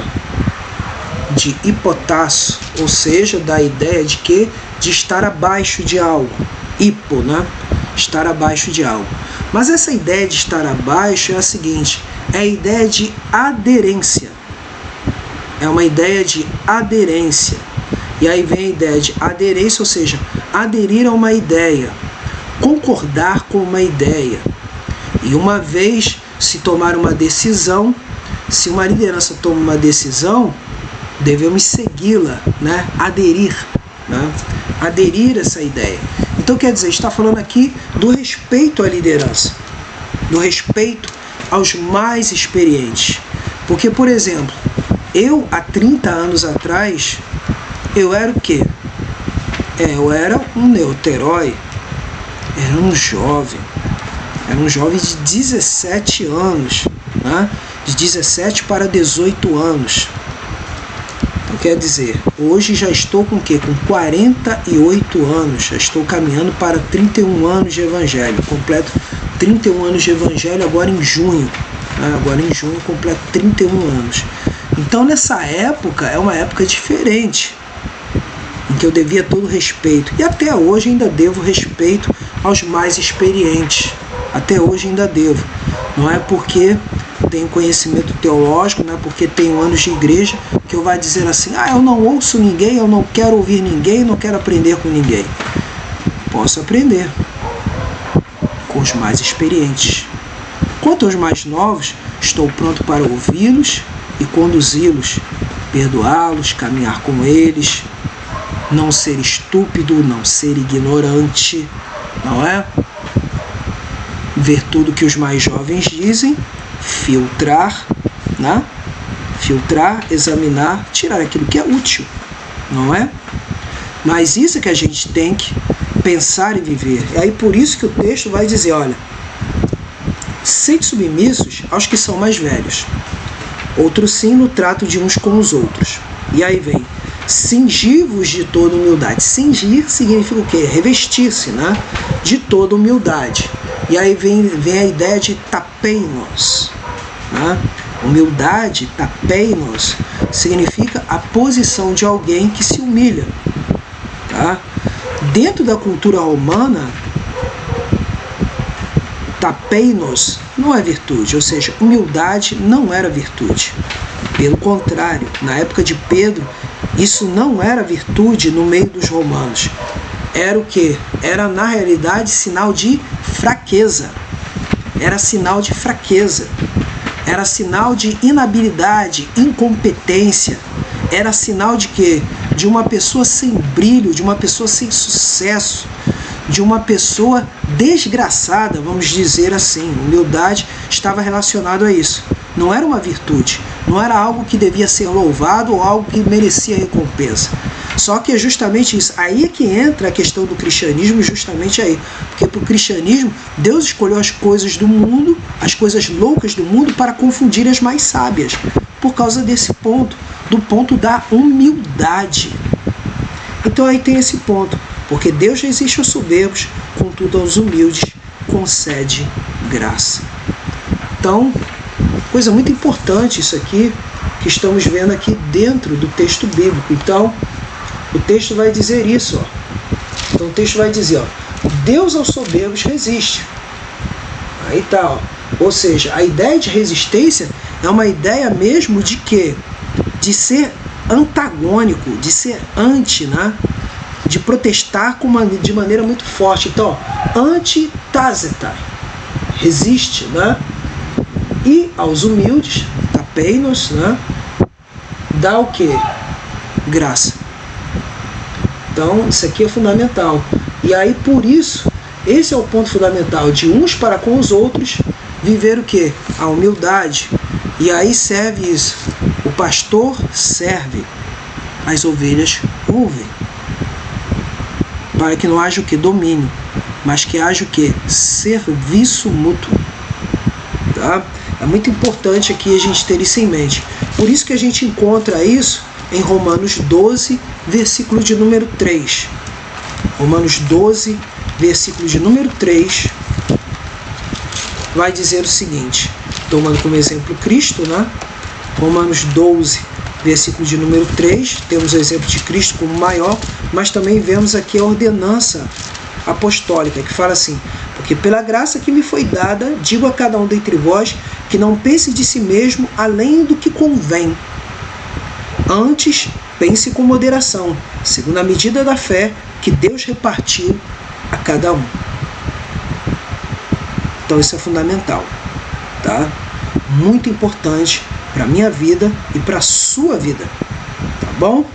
de hipotasso, ou seja, da ideia de que de estar abaixo de algo. Hipo, né? Estar abaixo de algo. Mas essa ideia de estar abaixo é a seguinte, é a ideia de aderência. É uma ideia de aderência. E aí vem a ideia de aderência, ou seja, aderir a uma ideia, concordar com uma ideia. E uma vez se tomar uma decisão, se uma liderança toma uma decisão, devemos segui-la, né? Aderir, né? Aderir a essa ideia. Então, quer dizer, está falando aqui do respeito à liderança, do respeito aos mais experientes. Porque, por exemplo, eu, há 30 anos atrás, eu era o quê? Eu era um neuterói, era um jovem de 17 anos, né? De 17 para 18 anos. Então, quer dizer, hoje já estou com o quê? Com 48 anos, já estou caminhando para 31 anos de evangelho, completo 31 anos de evangelho agora em junho, né? Agora em junho completo 31 anos. Então, nessa época, é uma época diferente, em que eu devia todo respeito, e até hoje ainda devo respeito aos mais experientes, até hoje ainda devo, não é porque tenho conhecimento teológico, não é porque tenho anos de igreja, que eu vou dizer assim, eu não ouço ninguém, eu não quero ouvir ninguém, não quero aprender com ninguém. Posso aprender com os mais experientes. Quanto aos mais novos, estou pronto para ouvi-los e conduzi-los, perdoá-los, caminhar com eles, não ser estúpido, não ser ignorante, não é? Ver tudo que os mais jovens dizem, filtrar, né? Filtrar, examinar, tirar aquilo que é útil, não é? Mas isso é que a gente tem que pensar e viver. E aí por isso que o texto vai dizer, olha, sede submissos aos que são mais velhos, outros sim no trato de uns com os outros. E aí vem, cingir-vos de toda humildade. Cingir significa o quê? Revestir-se, né? De toda humildade. E aí vem a ideia de tapeinos, né? Humildade, tapeinos, significa a posição de alguém que se humilha, tá? Dentro da cultura romana, tapeinos não é virtude, ou seja, humildade não era virtude. Pelo contrário, na época de Pedro, isso não era virtude no meio dos romanos. Era o quê? Era, na realidade, sinal de fraqueza. Era sinal de fraqueza. Era sinal de inabilidade, incompetência. Era sinal de quê? De uma pessoa sem brilho, de uma pessoa sem sucesso, de uma pessoa desgraçada, vamos dizer assim. Humildade estava relacionado a isso. Não era uma virtude, não era algo que devia ser louvado ou algo que merecia recompensa. Só que é justamente isso. Aí é que entra a questão do cristianismo, justamente aí. Porque para o cristianismo, Deus escolheu as coisas do mundo, as coisas loucas do mundo, para confundir as mais sábias. Por causa desse ponto, do ponto da humildade. Então aí tem esse ponto. Porque Deus resiste aos soberbos, contudo aos humildes concede graça. Então, coisa muito importante isso aqui, que estamos vendo aqui dentro do texto bíblico. Então, o texto vai dizer isso, ó. Então o texto vai dizer, ó, Deus aos soberbos resiste. Aí tá, ó. Ou seja, a ideia de resistência é uma ideia mesmo de quê? De ser antagônico, de ser anti, né? De protestar de maneira muito forte. Então, anti-tazetai, resiste, né? E aos humildes, tapeinos, né? Dá o quê? Graça. Então, isso aqui é fundamental. E aí, por isso, esse é o ponto fundamental, de uns para com os outros, viver o quê? A humildade. E aí serve isso. O pastor serve, as ovelhas ouvem. Para que não haja o quê? Domínio, mas que haja o quê? Serviço mútuo. Tá? É muito importante aqui a gente ter isso em mente. Por isso que a gente encontra isso em Romanos 12, versículo de número 3. Romanos 12, versículo de número 3, vai dizer o seguinte, tomando como exemplo Cristo, né? Romanos 12, versículo de número 3, temos o exemplo de Cristo como maior, mas também vemos aqui a ordenança apostólica, que fala assim: porque pela graça que me foi dada, digo a cada um dentre vós, que não pense de si mesmo além do que convém. Antes, pense com moderação, segundo a medida da fé que Deus repartiu a cada um. Então isso é fundamental, tá? Muito importante para a minha vida e para a sua vida, tá bom?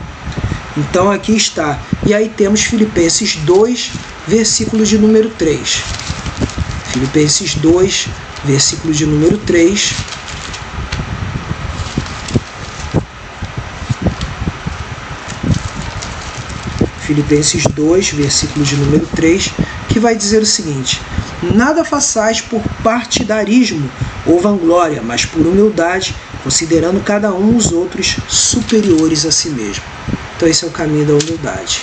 Então aqui está. E aí temos Filipenses 2, versículo de número 3. Filipenses 2, versículo de número 3. Filipenses 2, versículo de número 3, que vai dizer o seguinte: nada façais por partidarismo ou vanglória, mas por humildade, considerando cada um os outros superiores a si mesmo. Então esse é o caminho da humildade.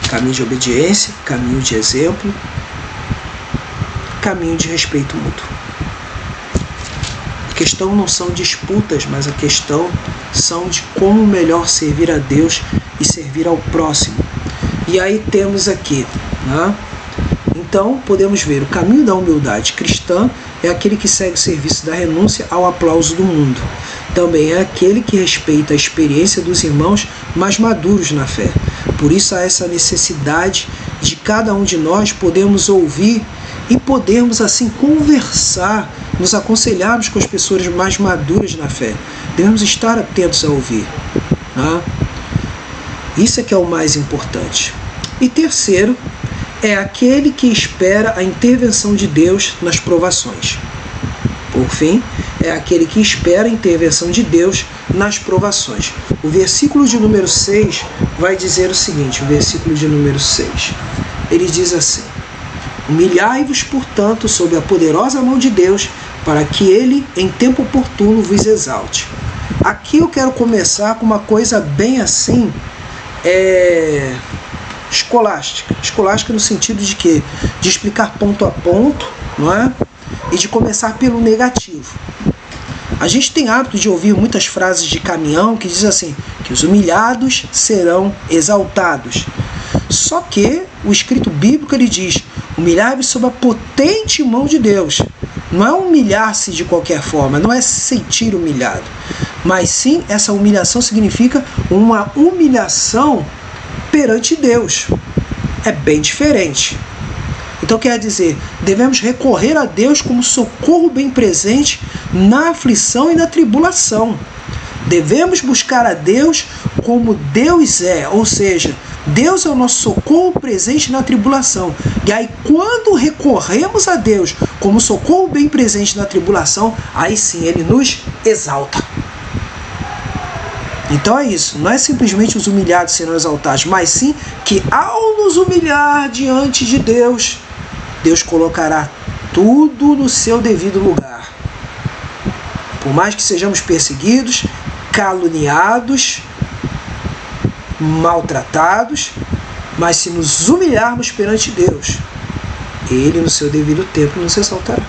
Caminho de obediência, caminho de exemplo, caminho de respeito mútuo. A questão não são disputas, mas a questão são de como melhor servir a Deus e servir ao próximo. E aí temos aqui, né? Então podemos ver, o caminho da humildade cristã é aquele que segue o serviço da renúncia ao aplauso do mundo. Também é aquele que respeita a experiência dos irmãos mais maduros na fé. Por isso há essa necessidade de cada um de nós podermos ouvir e podermos assim conversar, nos aconselharmos com as pessoas mais maduras na fé. Devemos estar atentos a ouvir, né? Isso é que é o mais importante. E terceiro, é aquele que espera a intervenção de Deus nas provações. Por fim, é aquele que espera a intervenção de Deus nas provações. O versículo de número 6 vai dizer o seguinte, o versículo de número 6. Ele diz assim: humilhai-vos, portanto, sob a poderosa mão de Deus, para que Ele, em tempo oportuno, vos exalte. Aqui eu quero começar com uma coisa bem assim, escolástica. Escolástica no sentido de quê? De explicar ponto a ponto, não é? E de começar pelo negativo. A gente tem hábito de ouvir muitas frases de caminhão que diz assim, que os humilhados serão exaltados. Só que o escrito bíblico ele diz, humilhai-vos sob a potente mão de Deus. Não é humilhar-se de qualquer forma, não é se sentir humilhado. Mas sim, essa humilhação significa uma humilhação perante Deus. É bem diferente. Então quer dizer, devemos recorrer a Deus como socorro bem presente na aflição e na tribulação. Devemos buscar a Deus como Deus é, ou seja, Deus é o nosso socorro presente na tribulação. E aí quando recorremos a Deus como socorro bem presente na tribulação, aí sim Ele nos exalta. Então é isso, não é simplesmente os humilhados serão exaltados, mas sim que ao nos humilhar diante de Deus, Deus colocará tudo no seu devido lugar. Por mais que sejamos perseguidos, caluniados, maltratados, mas se nos humilharmos perante Deus, Ele no seu devido tempo nos exaltará.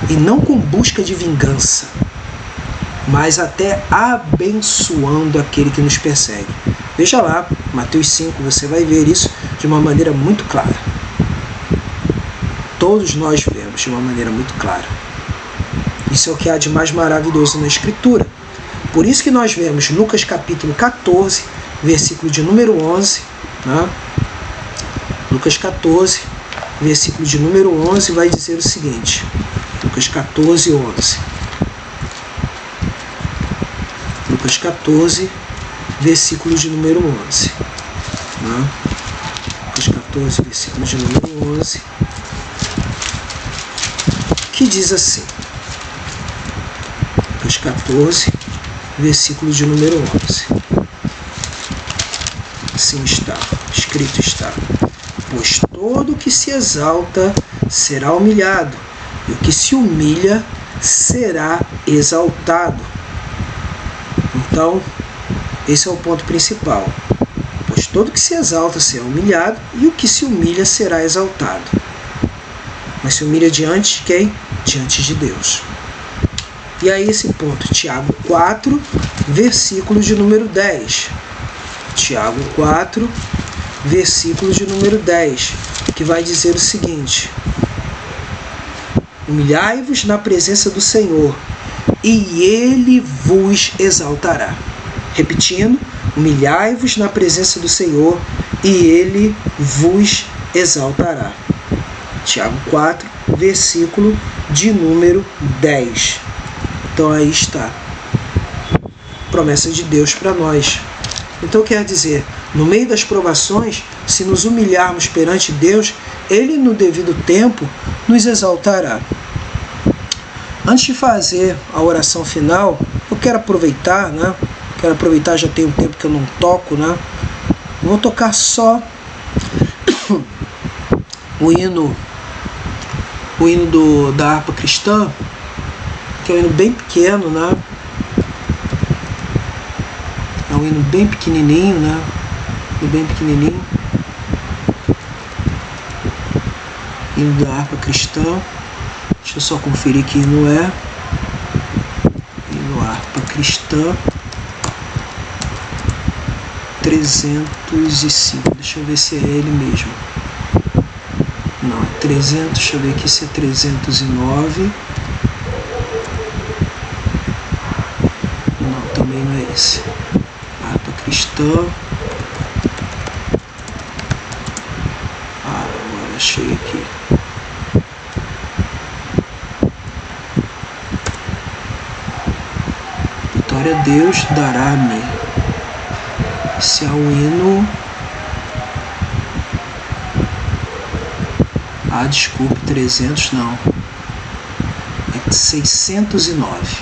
E não com busca de vingança, mas até abençoando aquele que nos persegue. Veja lá, Mateus 5, você vai ver isso de uma maneira muito clara. Todos nós vemos de uma maneira muito clara. Isso é o que há de mais maravilhoso na Escritura. Por isso que nós vemos Lucas capítulo 14, versículo de número 11. Né? Lucas 14, versículo de número 11 vai dizer o seguinte. Lucas 14, 11. Lucas 14, versículo de número 11. Né? Lucas 14, versículo de número 11, que diz assim, Lucas 14, versículo de número 11. Assim está, escrito está: pois todo o que se exalta será humilhado, e o que se humilha será exaltado. Então, esse é o ponto principal. Pois todo o que se exalta será humilhado, e o que se humilha será exaltado. Mas se humilha diante de quem? Diante de Deus. E aí esse ponto, Tiago 4, versículo de número 10. Tiago 4, versículo de número 10, que vai dizer o seguinte: humilhai-vos na presença do Senhor, e Ele vos exaltará. Repetindo, humilhai-vos na presença do Senhor, e Ele vos exaltará. Tiago 4, versículo de número 10. Então aí está. Promessa de Deus para nós. Então quer dizer, no meio das provações, se nos humilharmos perante Deus, Ele no devido tempo nos exaltará. Antes de fazer a oração final, eu quero aproveitar, né? Já tem um tempo que eu não toco, né? Vou tocar só o hino da harpa cristã, que é um hino bem pequeno, né? É um hino bem pequenininho, né? Bem pequenininho. Hino da harpa cristã. Deixa eu só conferir que hino é. Hino harpa cristã 305. Deixa eu ver se é ele mesmo. Não, é 300. Deixa eu ver aqui se é 309. Não, também não é esse. Harpa cristã. Agora achei aqui. Vitória a Deus dará-me. Esse é o hino. Desculpe, 300 não. É 609.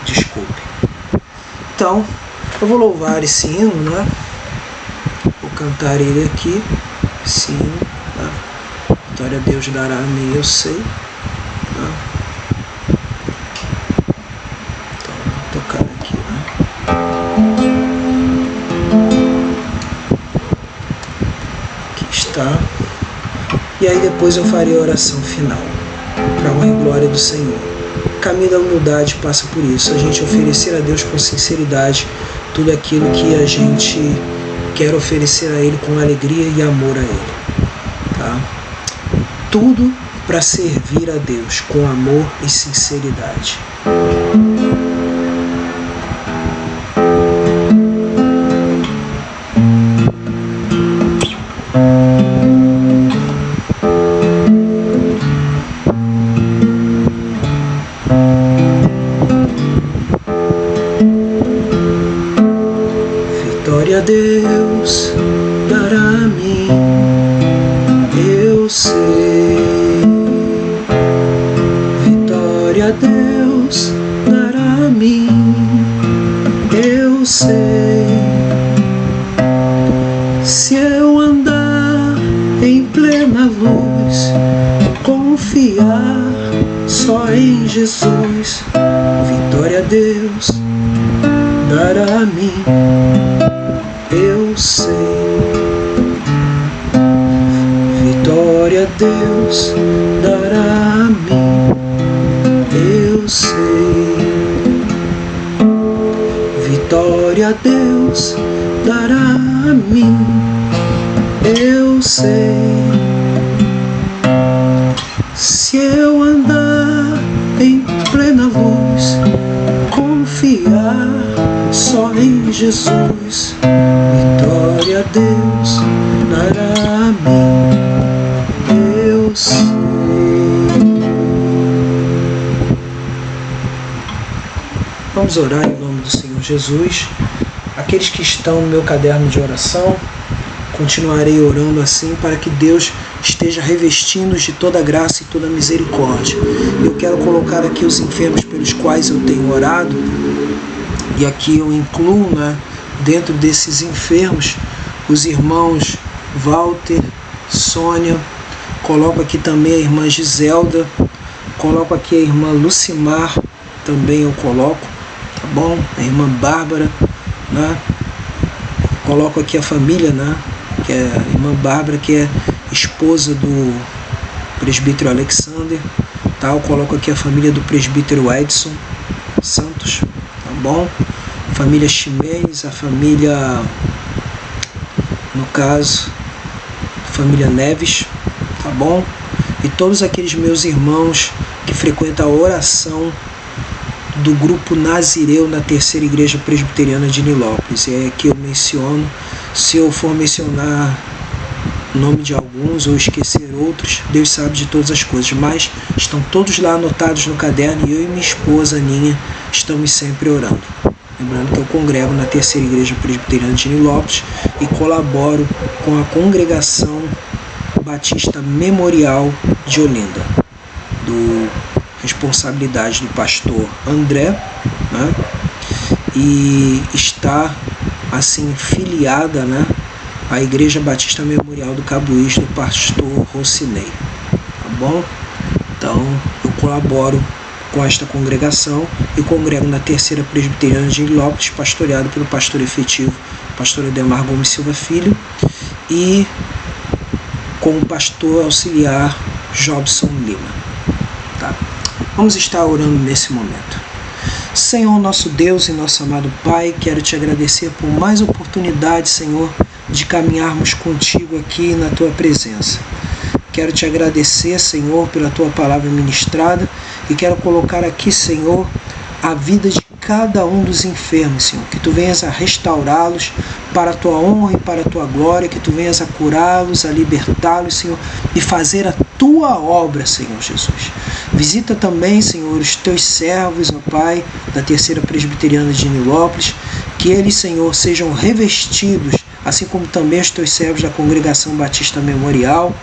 Desculpe. Então, eu vou louvar esse hino, né? Vou cantar ele aqui. Esse hino, tá? Vitória a Deus dará-me, eu sei. Tá? Então, vou tocar aqui, né? Aqui está. E aí depois eu farei a oração final, para a honra e glória do Senhor. O caminho da humildade passa por isso, a gente oferecer a Deus com sinceridade tudo aquilo que a gente quer oferecer a Ele com alegria e amor a Ele. Tá? Tudo para servir a Deus com amor e sinceridade. Vitória a Deus dará-me, eu sei. Vitória a Deus dará-me, eu sei. Se eu andar em plena luz, confiar só em Jesus, vitória a Deus dará-me, eu sei. Vitória a Deus dará-me, eu sei. Vitória a Deus dará-me, eu sei. Se eu andar em plena luz, confiar só em Jesus, vitória a Deus dará-me, eu sei. Vamos orar em nome do Senhor Jesus, aqueles que estão no meu caderno de oração, continuarei orando assim para que Deus esteja revestindo-os de toda graça e toda misericórdia. Eu quero colocar aqui os enfermos pelos quais eu tenho orado, e aqui eu incluo, dentro desses enfermos, os irmãos Walter, Sônia, coloco aqui também a irmã Giselda, coloco aqui a irmã Lucimar, também eu coloco, tá bom? A irmã Bárbara, coloco aqui a família, que é a irmã Bárbara, que é esposa do presbítero Alexander, tá? Eu coloco aqui a família do presbítero Edson Santos, tá bom? Família Ximenes, a família, no caso, família Neves, tá bom? E todos aqueles meus irmãos que frequentam a oração do grupo Nazireu na Terceira Igreja Presbiteriana de Nilópolis. É aqui eu menciono. Se eu for mencionar o nome de alguns ou esquecer outros, Deus sabe de todas as coisas, mas estão todos lá anotados no caderno, e eu e minha esposa Aninha estamos sempre orando. Lembrando que eu congrego na Terceira Igreja Presbiteriana de Nilópolis e colaboro com a Congregação Batista Memorial de Olinda, do responsabilidade do pastor André, e está assim filiada, à Igreja Batista Memorial do Cabuís, do pastor Rocinei, tá bom? Então eu colaboro com esta congregação e congrego na Terceira Presbiteriana de Nilópolis, pastoreado pelo pastor efetivo, pastor Ademar Gomes Silva Filho, e com o pastor auxiliar Jobson Lima, tá? Vamos estar orando nesse momento. Senhor, nosso Deus e nosso amado Pai, quero te agradecer por mais oportunidade, Senhor, de caminharmos contigo aqui na tua presença. Quero te agradecer, Senhor, pela tua palavra ministrada, e quero colocar aqui, Senhor, a vida de cada um dos enfermos, Senhor, que tu venhas a restaurá-los para a tua honra e para a tua glória, que tu venhas a curá-los, a libertá-los, Senhor, e fazer a tua obra, Senhor Jesus. Visita também, Senhor, os teus servos, ó Pai, da Terceira Presbiteriana de Nilópolis, que eles, Senhor, sejam revestidos, assim como também os teus servos da Congregação Batista Memorial,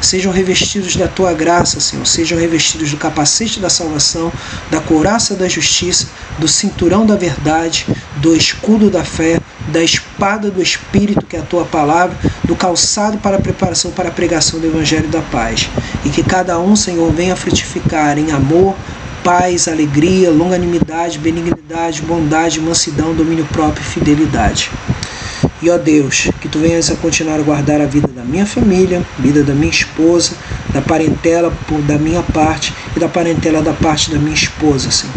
sejam revestidos da tua graça, Senhor, sejam revestidos do capacete da salvação, da couraça da justiça, do cinturão da verdade, do escudo da fé, da espada do Espírito, que é a tua palavra, do calçado para a preparação para a pregação do Evangelho da paz. E que cada um, Senhor, venha frutificar em amor, paz, alegria, longanimidade, benignidade, bondade, mansidão, domínio próprio e fidelidade. E, ó Deus, que tu venhas a continuar a guardar a vida da minha família, vida da minha esposa, da parentela da minha parte e da parentela da parte da minha esposa, Senhor.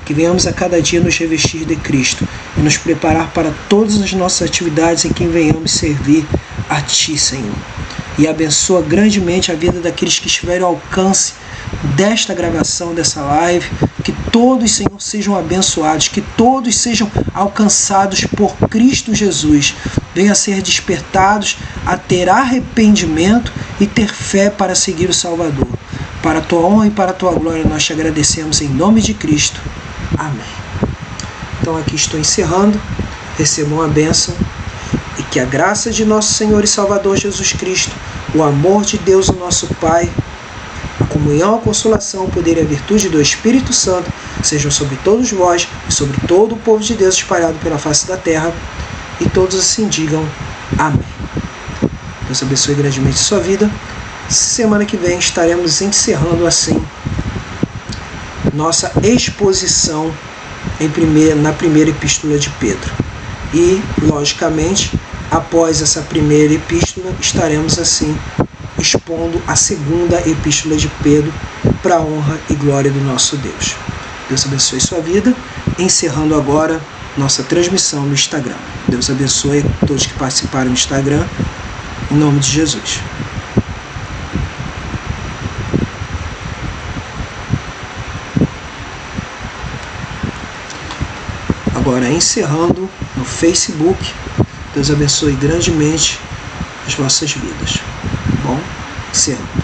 Que venhamos a cada dia nos revestir de Cristo e nos preparar para todas as nossas atividades em que venhamos servir a Ti, Senhor. E abençoa grandemente a vida daqueles que estiverem ao alcance desta gravação, dessa live, que todos, Senhor, sejam abençoados, que todos sejam alcançados por Cristo Jesus, venham a ser despertados a ter arrependimento e ter fé para seguir o Salvador. Para a tua honra e para a tua glória nós te agradecemos em nome de Cristo. Amém. Então aqui estou encerrando, recebam a bênção e que a graça de nosso Senhor e Salvador Jesus Cristo, o amor de Deus, o nosso Pai, a comunhão, a consolação, o poder e a virtude do Espírito Santo sejam sobre todos vós e sobre todo o povo de Deus espalhado pela face da terra, e todos assim digam amém. Deus abençoe grandemente a sua vida. Semana que vem estaremos encerrando assim nossa exposição na primeira epístola de Pedro. E, logicamente, após essa primeira epístola, estaremos assim expondo a segunda epístola de Pedro para a honra e glória do nosso Deus. Deus abençoe sua vida, encerrando agora nossa transmissão no Instagram. Deus abençoe a todos que participaram no Instagram, em nome de Jesus. Agora encerrando no Facebook, Deus abençoe grandemente as vossas vidas. Bom, encerrando.